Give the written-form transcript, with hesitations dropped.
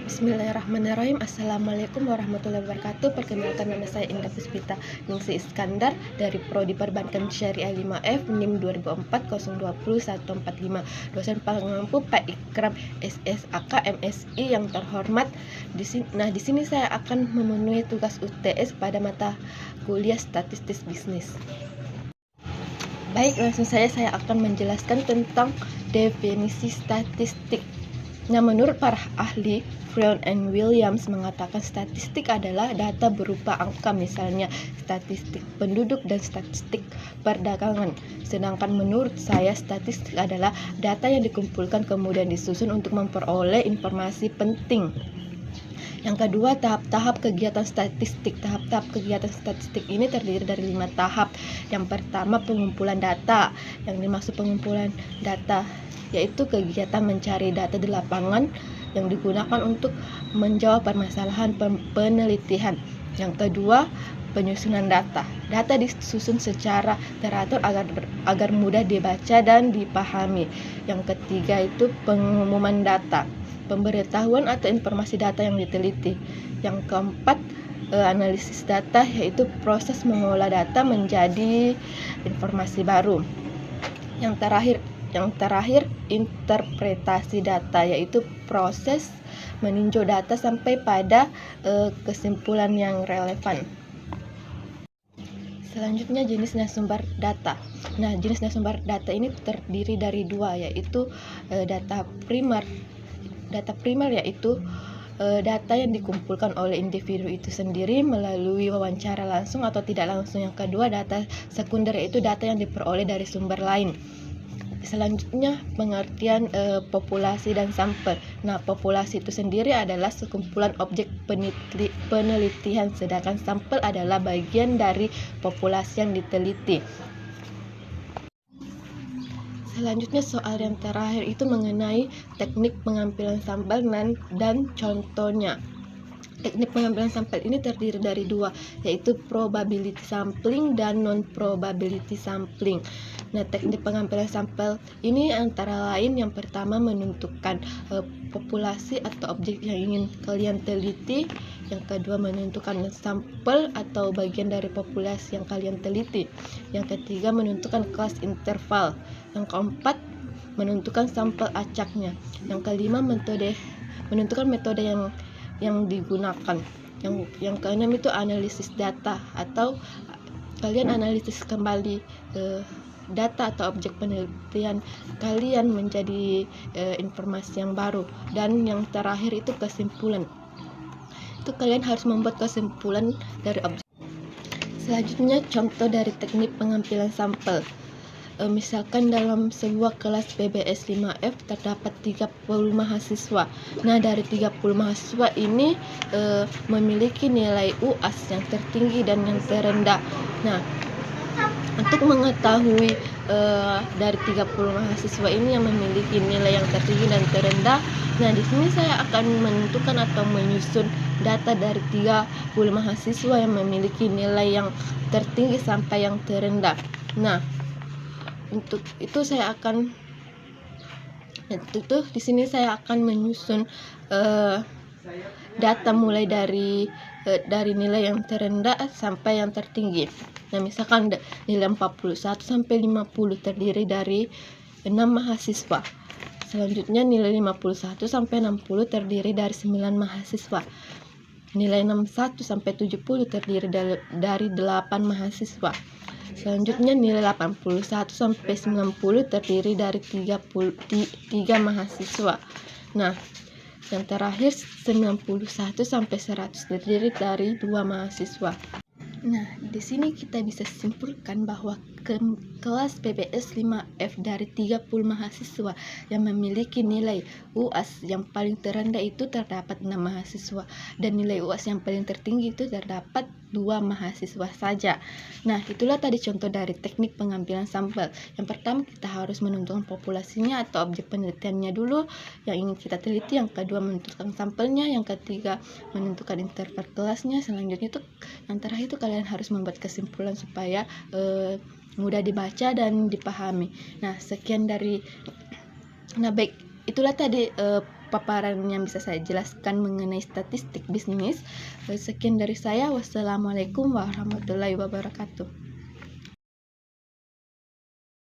Bismillahirrahmanirrahim. Assalamualaikum warahmatullahi wabarakatuh. Perkenalkan, nama saya Indah Puspita Ningsi Iskandar dari Prodi Perbankan Syariah 5F NIM 2004-020-145. Dosen pengampu Pak Ikram SSAK MSI yang terhormat. Di sini saya akan memenuhi tugas UTS pada mata kuliah Statistik Bisnis. Baik, langsung saja saya akan menjelaskan tentang definisi statistik. Nah, menurut para ahli, Brown and Williams mengatakan statistik adalah data berupa angka, misalnya statistik penduduk dan statistik perdagangan. Sedangkan menurut saya, statistik adalah data yang dikumpulkan kemudian disusun untuk memperoleh informasi penting. Yang kedua, tahap-tahap kegiatan statistik. Tahap-tahap kegiatan statistik ini terdiri dari 5 tahap. Yang pertama, pengumpulan data. Yang dimaksud pengumpulan data yaitu kegiatan mencari data di lapangan yang digunakan untuk menjawab permasalahan penelitian. Yang kedua, penyusunan data. Data disusun secara teratur agar mudah dibaca dan dipahami. Yang ketiga itu pengumuman data, pemberitahuan atau informasi data yang diteliti. Yang keempat, analisis data, yaitu proses mengolah data menjadi informasi baru. Yang terakhir interpretasi data, yaitu proses meninjau data sampai pada kesimpulan yang relevan. Selanjutnya, jenis sumber data. Nah, jenis sumber data ini terdiri dari dua, yaitu data primer. Data primer yaitu data yang dikumpulkan oleh individu itu sendiri melalui wawancara langsung atau tidak langsung. Yang kedua, data sekunder, yaitu data yang diperoleh dari sumber lain. Selanjutnya, pengertian populasi dan sampel. Nah, populasi itu sendiri adalah sekumpulan objek penelitian, sedangkan sampel adalah bagian dari populasi yang diteliti. Selanjutnya, soal yang terakhir itu mengenai teknik pengambilan sampel dan contohnya. Teknik pengambilan sampel ini terdiri dari dua, yaitu probability sampling dan non-probability sampling. Nah, teknik pengambilan sampel ini antara lain yang pertama menentukan populasi atau objek yang ingin kalian teliti. Yang kedua, menentukan sampel atau bagian dari populasi yang kalian teliti. Yang ketiga, menentukan kelas interval. Yang keempat, menentukan sampel acaknya. Yang kelima, menentukan metode yang digunakan. Yang keenam itu analisis data, atau kalian analisis kembali data atau objek penelitian kalian menjadi informasi yang baru. Dan yang terakhir itu kesimpulan. Itu kalian harus membuat kesimpulan dari objek. Selanjutnya, contoh dari teknik pengambilan sampel. Misalkan dalam sebuah kelas PBS 5F terdapat 30 mahasiswa. Nah, dari 30 mahasiswa ini memiliki nilai UAS yang tertinggi dan yang terendah. Nah, untuk mengetahui dari 30 mahasiswa ini yang memiliki nilai yang tertinggi dan terendah, nah di sini saya akan menentukan atau menyusun data dari 30 mahasiswa yang memiliki nilai yang tertinggi sampai yang terendah. Nah, untuk itu di sini saya akan menyusun data mulai dari nilai yang terendah sampai yang tertinggi. Nah, misalkan nilai 41 sampai 50 terdiri dari 6 mahasiswa. Selanjutnya, nilai 51 sampai 60 terdiri dari 9 mahasiswa. Nilai 61 sampai 70 terdiri dari 8 mahasiswa. Selanjutnya, nilai 81 sampai 90 terdiri dari 3 mahasiswa. Nah, yang terakhir 91 sampai 100 terdiri dari 2 mahasiswa. Nah, di sini kita bisa simpulkan bahwa kelas PBS 5F dari 30 mahasiswa yang memiliki nilai UAS yang paling terendah itu terdapat 6 mahasiswa, dan nilai UAS yang paling tertinggi itu terdapat 2 mahasiswa saja. Nah, itulah tadi contoh dari teknik pengambilan sampel. Yang pertama, kita harus menentukan populasinya atau objek penelitiannya dulu yang ingin kita teliti. Yang kedua, menentukan sampelnya. Yang ketiga, menentukan interval kelasnya. Selanjutnya itu yang terakhir itu kalian harus membuat kesimpulan supaya mudah dibaca dan dipahami. Nah, baik, itulah tadi paparan yang bisa saya jelaskan mengenai statistik bisnis. Sekian dari saya. Wassalamualaikum warahmatullahi wabarakatuh.